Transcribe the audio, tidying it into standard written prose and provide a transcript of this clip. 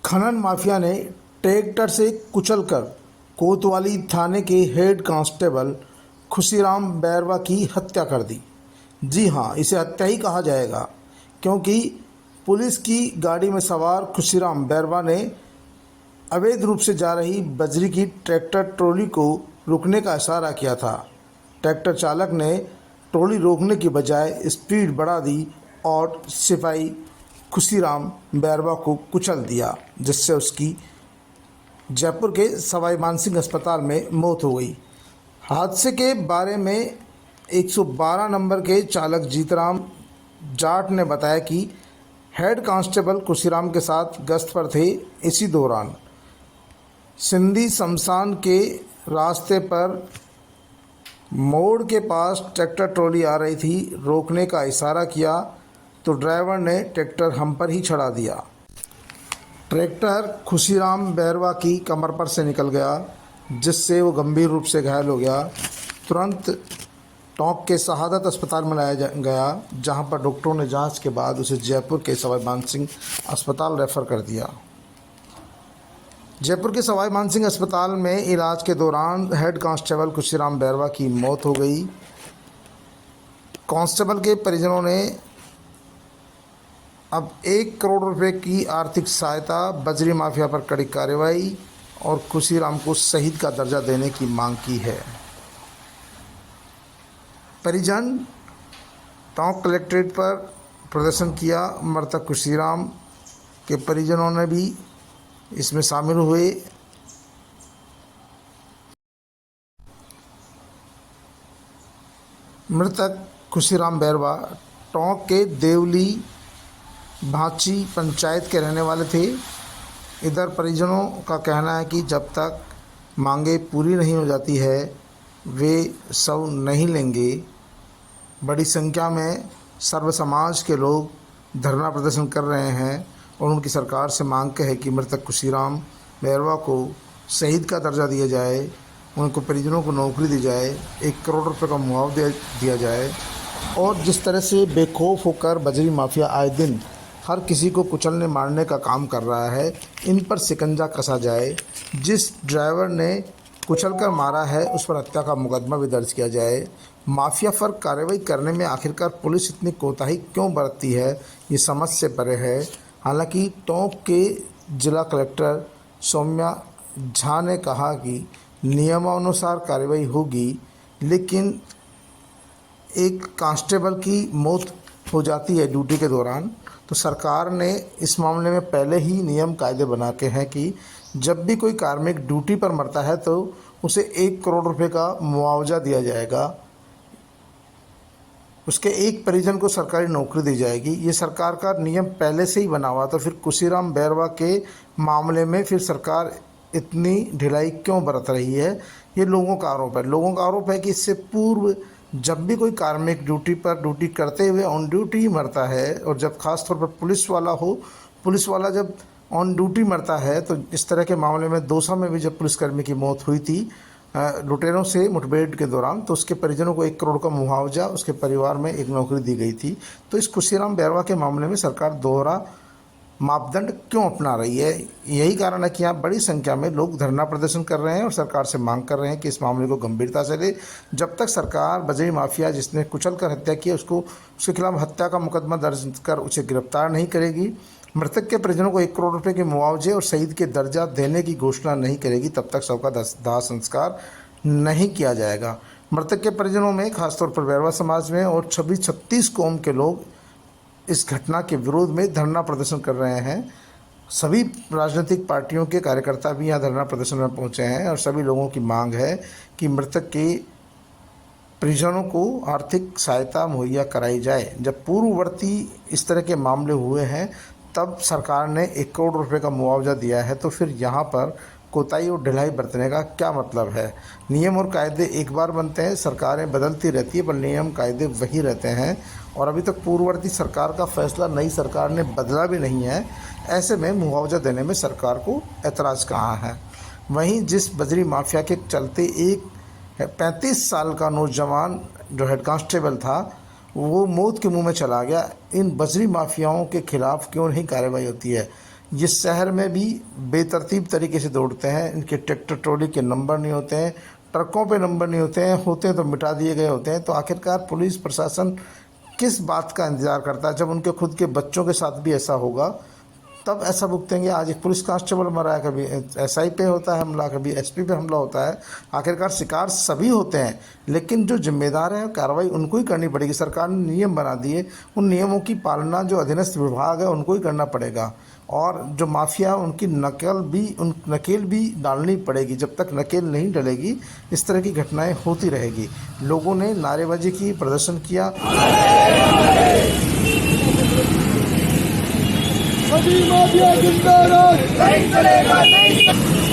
खनन माफिया ने ट्रैक्टर से कुचलकर कोतवाली थाने के हेड कांस्टेबल खुशीराम बैरवा की हत्या कर दी। जी हाँ, इसे हत्या ही कहा जाएगा, क्योंकि पुलिस की गाड़ी में सवार खुशीराम बैरवा ने अवैध रूप से जा रही बजरी की ट्रैक्टर ट्रॉली को रोकने का इशारा किया था। ट्रैक्टर चालक ने ट्रॉली रोकने की बजाय स्पीड बढ़ा दी और सिपाही खुशीराम बैरवा को कुचल दिया, जिससे उसकी जयपुर के सवाई मानसिंह अस्पताल में मौत हो गई। हादसे के बारे में 112 नंबर के चालक जीतराम जाट ने बताया कि हेड कांस्टेबल खुशीराम के साथ गश्त पर थे। इसी दौरान सिंधी शमशान के रास्ते पर मोड़ के पास ट्रैक्टर ट्रॉली आ रही थी। रोकने का इशारा किया तो ड्राइवर ने ट्रैक्टर हम पर ही चढ़ा दिया। ट्रैक्टर खुशीराम बैरवा की कमर पर से निकल गया, जिससे वो गंभीर रूप से घायल हो गया। तुरंत टोंक के शहादत अस्पताल में लाया गया, जहां पर डॉक्टरों ने जांच के बाद उसे जयपुर के सवाई मानसिंह अस्पताल रेफ़र कर दिया। जयपुर के सवाई मानसिंह अस्पताल में इलाज के दौरान हेड कांस्टेबल खुशीराम बैरवा की मौत हो गई। कांस्टेबल के परिजनों ने अब 1 करोड़ रुपए की आर्थिक सहायता, बजरी माफिया पर कड़ी कार्रवाई और खुशीराम को शहीद का दर्जा देने की मांग की है। परिजन टोंक कलेक्ट्रेट पर प्रदर्शन किया। मृतक खुशीराम के परिजनों ने भी इसमें शामिल हुए। मृतक खुशीराम बैरवा टोंक के देवली भांची पंचायत के रहने वाले थे। इधर परिजनों का कहना है कि जब तक मांगे पूरी नहीं हो जाती है, वे शव नहीं लेंगे। बड़ी संख्या में सर्व समाज के लोग धरना प्रदर्शन कर रहे हैं और उनकी सरकार से मांग है कि मृतक खुशीराम बैरवा को शहीद का दर्जा दिया जाए, उनको परिजनों को नौकरी दी जाए, 1 करोड़ रुपए का मुआवजा दिया जाए और जिस तरह से बेखौफ होकर बजरी माफिया आए दिन हर किसी को कुचलने मारने का काम कर रहा है, इन पर शिकंजा कसा जाए। जिस ड्राइवर ने कुचलकर मारा है उस पर हत्या का मुकदमा भी दर्ज किया जाए। माफिया पर कार्रवाई करने में आखिरकार पुलिस इतनी कोताही क्यों बरतती है, ये समझ से परे है। हालांकि टोंक के जिला कलेक्टर सौम्या झा ने कहा कि नियमानुसार कार्रवाई होगी, लेकिन एक कांस्टेबल की मौत हो जाती है ड्यूटी के दौरान, तो सरकार ने इस मामले में पहले ही नियम कायदे बना के हैं कि जब भी कोई कार्मिक ड्यूटी पर मरता है तो उसे 1 करोड़ रुपए का मुआवजा दिया जाएगा, उसके एक परिजन को सरकारी नौकरी दी जाएगी। ये सरकार का नियम पहले से ही बना हुआ। तो फिर खुशीराम बैरवा के मामले में फिर सरकार इतनी ढिलाई क्यों बरत रही है, ये लोगों का आरोप है। लोगों का आरोप है कि इससे पूर्व जब भी कोई कार्मिक ड्यूटी पर ड्यूटी करते हुए ऑन ड्यूटी ही मरता है, और जब खास तौर पर पुलिस वाला हो, पुलिस वाला जब ऑन ड्यूटी मरता है, तो इस तरह के मामले में दौसा में भी जब पुलिसकर्मी की मौत हुई थी लुटेरों से मुठभेड़ के दौरान, तो उसके परिजनों को 1 करोड़ का मुआवजा, उसके परिवार में एक नौकरी दी गई थी। तो इस खुशीराम बैरवा के मामले में सरकार दोहरा मापदंड क्यों अपना रही है? यही कारण है कि यहाँ बड़ी संख्या में लोग धरना प्रदर्शन कर रहे हैं और सरकार से मांग कर रहे हैं कि इस मामले को गंभीरता से ले। जब तक सरकार बजरी माफिया जिसने कुचल कर हत्या की उसके खिलाफ हत्या का मुकदमा दर्ज कर उसे गिरफ्तार नहीं करेगी, मृतक के परिजनों को 1 करोड़ रुपए के मुआवजे और शहीद के दर्जा देने की घोषणा नहीं करेगी, तब तक शव का दाह संस्कार नहीं किया जाएगा। मृतक के परिजनों में खासतौर पर बैरवा समाज में और 36 कौम के लोग इस घटना के विरोध में धरना प्रदर्शन कर रहे हैं। सभी राजनीतिक पार्टियों के कार्यकर्ता भी यहाँ धरना प्रदर्शन में पहुँचे हैं और सभी लोगों की मांग है कि मृतक के परिजनों को आर्थिक सहायता मुहैया कराई जाए। जब पूर्ववर्ती इस तरह के मामले हुए हैं तब सरकार ने 1 करोड़ रुपए का मुआवजा दिया है, तो फिर यहाँ पर कोताही और ढिलाई बरतने का क्या मतलब है? नियम और कायदे एक बार बनते हैं, सरकारें बदलती रहती है, पर नियम कायदे वही रहते हैं और अभी तक पूर्ववर्ती सरकार का फैसला नई सरकार ने बदला भी नहीं है। ऐसे में मुआवजा देने में सरकार को ऐतराज़ कहाँ है? वहीं जिस बजरी माफिया के चलते एक 35 साल का नौजवान जो हेड कांस्टेबल था वो मौत के मुंह में चला गया, इन बजरी माफियाओं के खिलाफ क्यों नहीं कार्रवाई होती है? ये शहर में भी बेतरतीब तरीके से दौड़ते हैं। इनके ट्रैक्टर ट्रॉली के नंबर नहीं होते हैं, ट्रकों पे नंबर नहीं होते हैं तो मिटा दिए गए होते हैं। तो आखिरकार पुलिस प्रशासन किस बात का इंतज़ार करता है? जब उनके खुद के बच्चों के साथ भी ऐसा होगा तब ऐसा भुगतेंगे। आज एक पुलिस कांस्टेबल मरा है, कभी एसआई पे होता है हमला, कभी एसपी पे हमला होता है। आखिरकार शिकार सभी होते हैं, लेकिन जो जिम्मेदार है कार्रवाई उनको ही करनी पड़ेगी। सरकार ने नियम बना दिए, उन नियमों की पालना जो अधीनस्थ विभाग है उनको ही करना पड़ेगा। और जो माफिया उनकी नकेल भी डालनी पड़ेगी। जब तक नकेल नहीं डलेगी इस तरह की घटनाएं होती रहेगी। लोगों ने नारेबाजी की, प्रदर्शन किया। सभी माफिया जिंदाबाद, नहीं चलेगा, नहीं चलेगा।